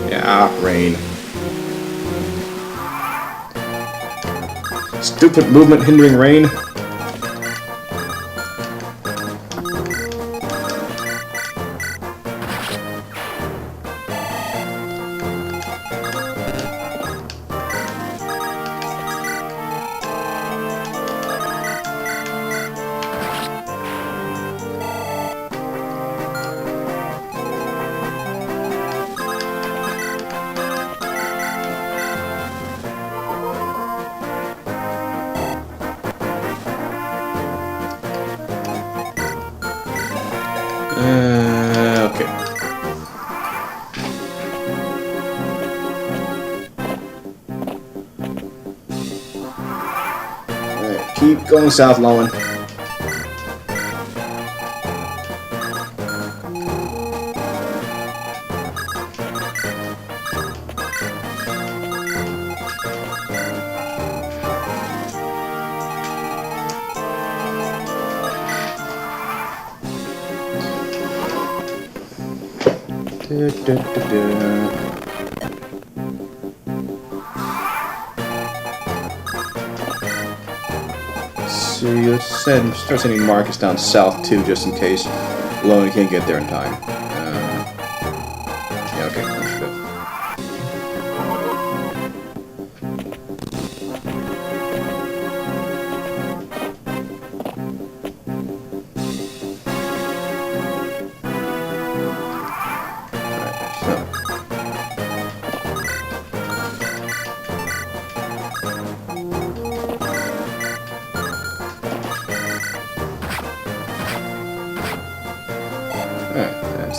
Yeah, rain. Stupid movement hindering rain. Okay. Alright, keep going south, Lowen. See, let's start sending Marcus down south too, just in case Lowen can't get there in time. Yeah, okay, that's good.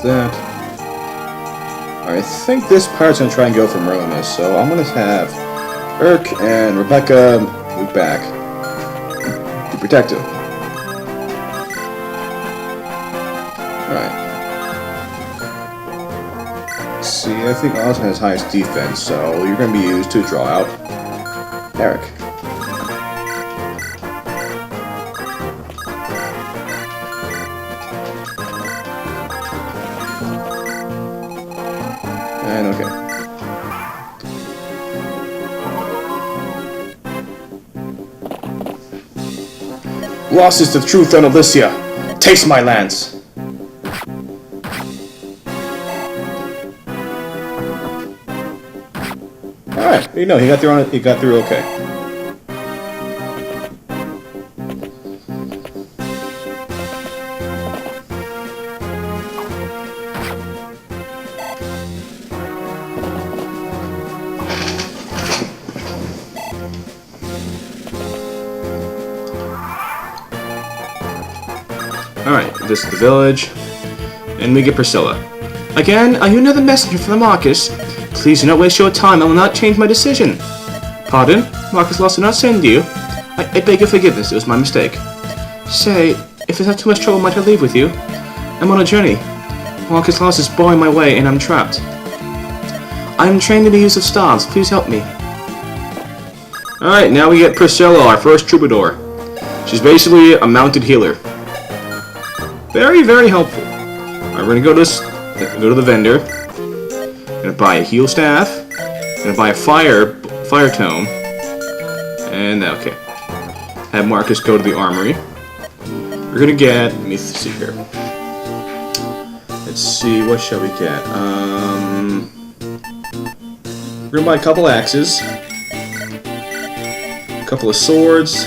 That. I think this part's gonna try and go for Merlinus, so I'm gonna have Urk and Rebecca move back to protect him. Alright. See, I think Oz has highest defense, so you're gonna be used to draw out Eric. And okay. Lost is the truth on Alicia. Taste my lance. Alright, you know, he got through okay. Alright, this is the village, and we get Priscilla. Again, are you another messenger for the Marcus? Please do not waste your time, I will not change my decision. Pardon? Marcus Lost did not send you? I beg your forgiveness, it was my mistake. Say, if it's not too much trouble, might I leave with you? I'm on a journey. Marcus Lost is barring my way, and I'm trapped. I am trained in the use of staves, please help me. Alright, now we get Priscilla, our first troubadour. She's basically a mounted healer. Very, very helpful. Alright, we're gonna go to the vendor. Gonna buy a heal staff. Gonna buy a fire tome. And okay. Have Marcus go to the armory. We're gonna get. Let me see here. Let's see. What shall we get? We're gonna buy a couple axes. A couple of swords.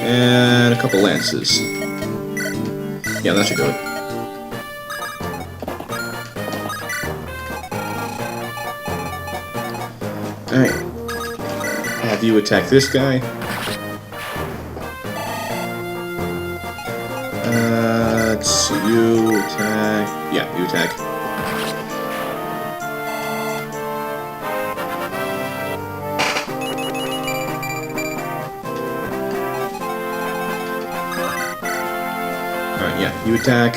And a couple lances. Yeah, that should go. Alright. Have you attack this guy. Let's see. You attack. Yeah, you attack. Yeah, you attack.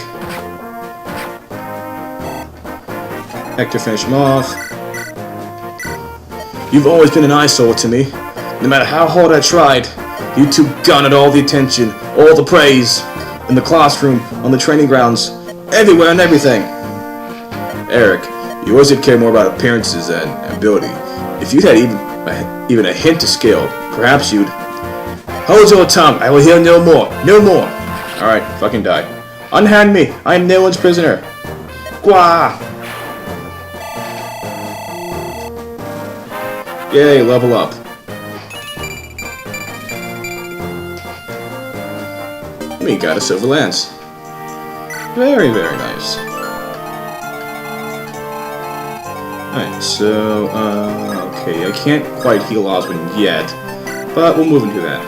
Hector finish him off. You've always been an eyesore to me. No matter how hard I tried, you two garnered all the attention, all the praise. In the classroom, on the training grounds, everywhere and everything. Eric, you always did care more about appearances than ability. If you had even a hint of skill, perhaps you'd... Hold your tongue, I will hear no more, no more. Alright, fucking die. Unhand me, I am no one's prisoner. Gwa! Yay, level up. We got a silver lance. Very, very nice. Alright, so, okay, I can't quite heal Osmond yet, but we'll move into that.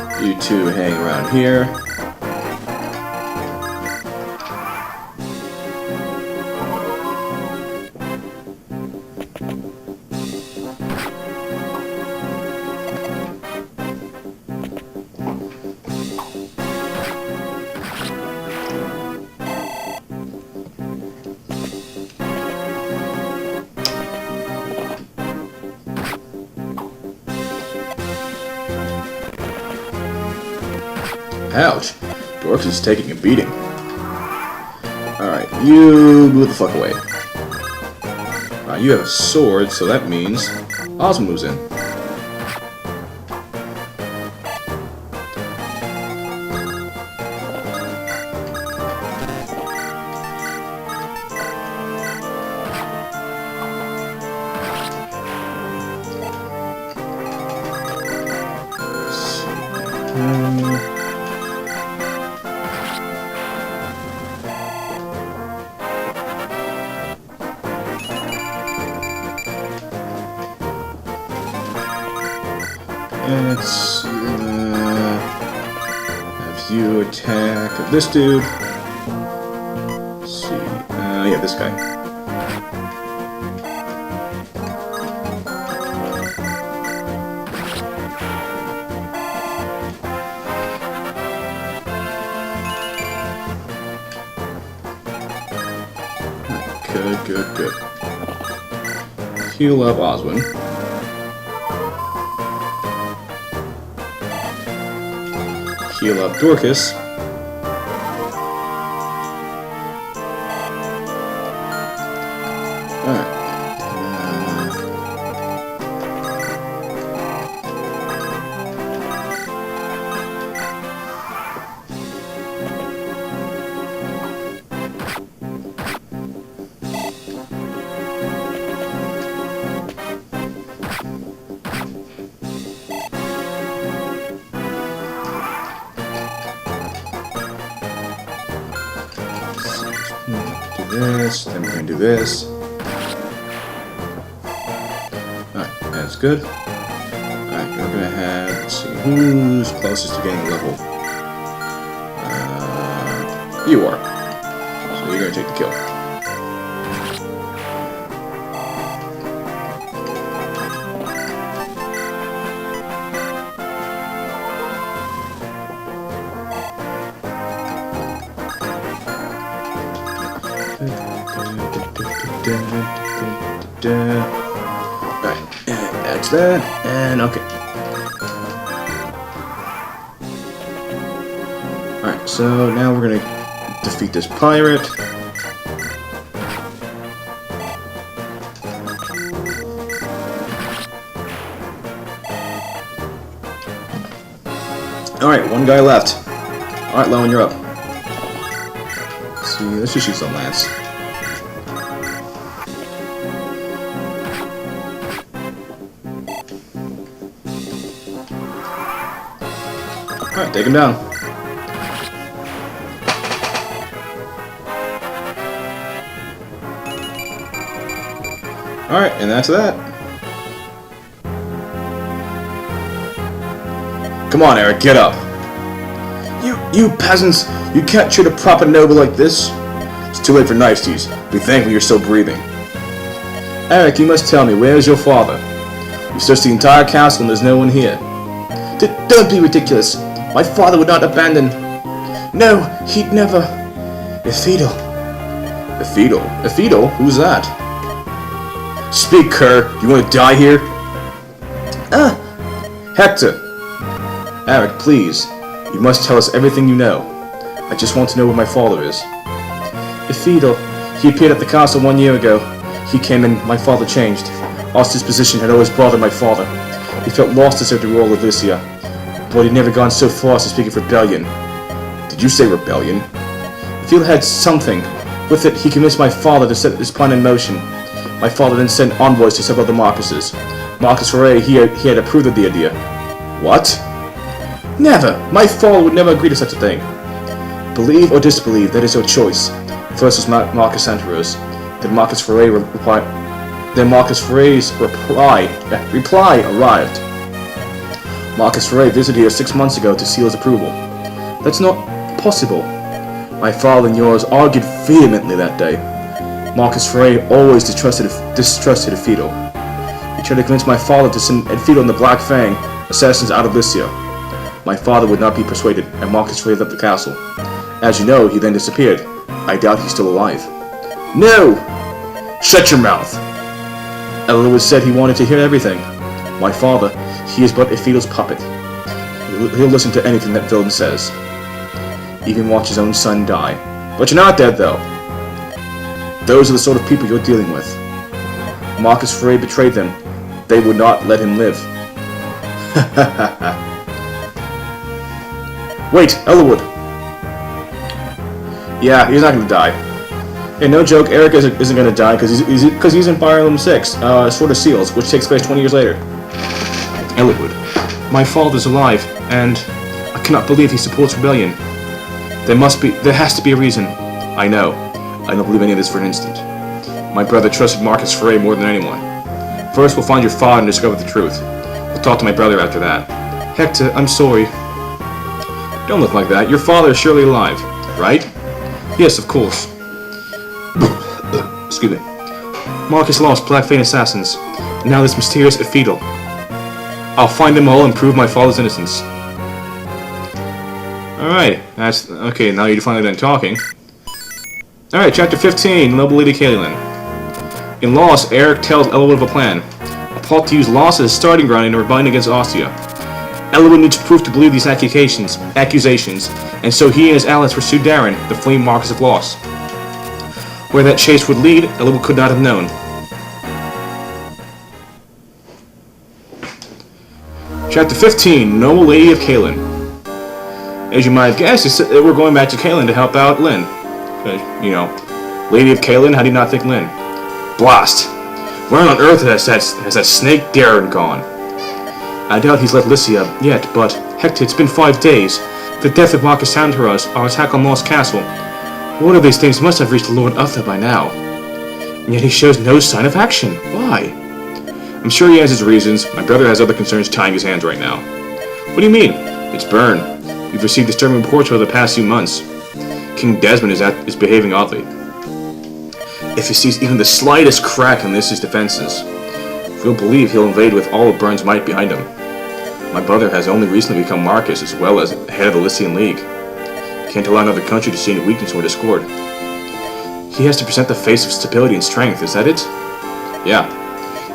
Alright. You two hang around here. Ouch. Dorks is taking a beating. Alright, you move the fuck away. You have a sword, so that means Osmond moves in. Let's have you attack this dude. Let's see. Yeah, this guy. Good. Heal up Oswin. Heal up Dorcas. Alright. This, then we're going to do this. Alright, that's good. Alright, we're going to have, let's see, who's closest to getting level? You are. So you're going to take the kill. Alright, that's that, and okay. Alright, so now we're gonna defeat this pirate. Alright, one guy left. Alright, Lowen, you're up. Let's see, let's just use some lance. Alright, take him down. Alright, and that's that. Come on, Eric, get up. You peasants! You can't treat a proper noble like this. It's too late for niceties. Be thankful you're still breathing. Eric, you must tell me, where is your father? You searched the entire castle and there's no one here. Don't be ridiculous. My father would not abandon... No, he'd never... Ephetal. Ephetal? Ephetal? Who's that? Speak, cur. You want to die here? Hector! Eric, please. You must tell us everything you know. I just want to know where my father is. Ephetal. He appeared at the castle 1 year ago. He came and my father changed. Our disposition had always bothered my father. He felt lost to serve the role of Lycia, but he'd never gone so far as to speak of rebellion. Did you say rebellion? Ephetal had something. With it, he convinced my father to set this plan in motion. My father then sent envoys to several of the Marcuses. Marcus Foray, he had approved of the idea. What? Never! My father would never agree to such a thing. Believe or disbelieve, that is your choice. First was Marcus Anteros. Then Marcus Foray replied. Then Marcus Foray's reply arrived. Marcus Foray visited here 6 months ago to seal his approval. That's not possible. My father and yours argued vehemently that day. Marcus Foray always distrusted Ephetal. He tried to convince my father to send Ephetal and the Black Fang assassins out of Lycia. My father would not be persuaded, and Marcus Foray left the castle. As you know, he then disappeared. I doubt he's still alive. No! Shut your mouth! Elwood said he wanted to hear everything. My father, he is but Ephetal's puppet. He'll listen to anything that villain says. Even watch his own son die. But you're not dead, though. Those are the sort of people you're dealing with. Marcus Foray betrayed them. They would not let him live. Wait, Elwood! Yeah, he's not gonna die. And no joke, Eric isn't gonna die because he's in Fire Emblem 6, Sword of Seals, which takes place 20 years later. Elwood, my father's alive, and I cannot believe he supports rebellion. There has to be a reason. I know. I don't believe any of this for an instant. My brother trusted Marcus Foray more than anyone. First, we'll find your father and discover the truth. We'll talk to my brother after that. Hector, I'm sorry. Don't look like that. Your father is surely alive, right? Yes, of course. Excuse me. Marcus lost Black Fang assassins. And now this mysterious Ephetal. I'll find them all and prove my father's innocence. Alright, that's... Okay, now you're finally done talking. Alright, chapter 15, Noble Lady Kaelin. In Lost, Eric tells Elwood of a plan. A plot to use Lost as a starting ground in a rebellion against Ostia. Elwood needs proof to believe these accusations, and so he and his allies pursue Darren, the fleeing Marcus of Lost. Where that chase would lead, Elwood could not have known. Chapter 15, Noble Lady of Kaelin. As you might have guessed, we're going back to Kaelin to help out Lyn. You know, Lady of Kaelin, how do you not think Lyn? Blast! Where on earth has that snake Darren gone? I doubt he's left Lycia yet, but Hector, it's been 5 days. The death of Marcus Santaros, our attack on Lost Castle. One of these things must have reached Lord Uther by now. And yet he shows no sign of action. Why? I'm sure he has his reasons. My brother has other concerns tying his hands right now. What do you mean? It's Byrne. We've received disturbing reports over the past few months. King Desmond is behaving oddly. If he sees even the slightest crack in Lycia's defenses, we'll believe he'll invade with all of Byrne's might behind him. My brother has only recently become Marcus as well as head of the Lycian League. Can't allow another country to see any weakness or discord. He has to present the face of stability and strength, is that it? Yeah.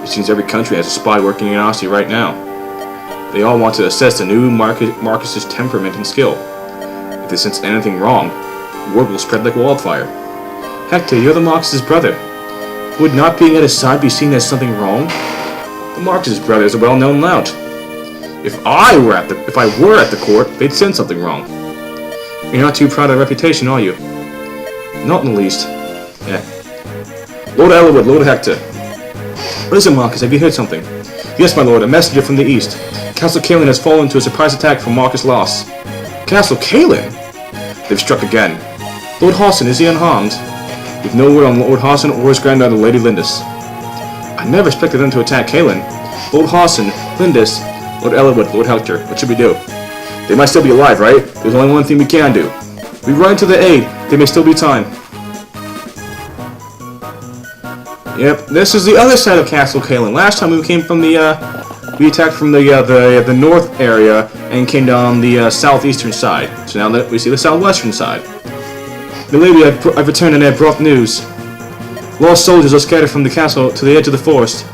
It seems every country has a spy working in Ostia right now. They all want to assess the new Marcus's temperament and skill. If they sense anything wrong, word will spread like wildfire. Hector, you're the Marcus's brother. Would not being at his side be seen as something wrong? The Marcus's brother is a well-known lout. If I were at the court, they'd sense something wrong. You're not too proud of reputation, are you? Not in the least. Yeah. Lord Elwood, Lord Hector. What is it, Marcus? Have you heard something? Yes, my lord, a messenger from the east. Castle Kaelin has fallen to a surprise attack from Marcus Lost. Castle Kaelin? They've struck again. Lord Hawson, is he unharmed? With no word on Lord Hawson or his granddaughter, Lady Lindis. I never expected them to attack Kaelin. Lord Hawson, Lindis, Lord Elwood, Lord Hector, what should we do? They might still be alive, right? There's only one thing we can do. We run to their aid. There may still be time. Yep, this is the other side of Castle Kaelin. Last time we came from we attacked from the north area and came down the southeastern side. So now that we see the southwestern side. The lady, I've returned and I brought news. Lost soldiers are scattered from the castle to the edge of the forest.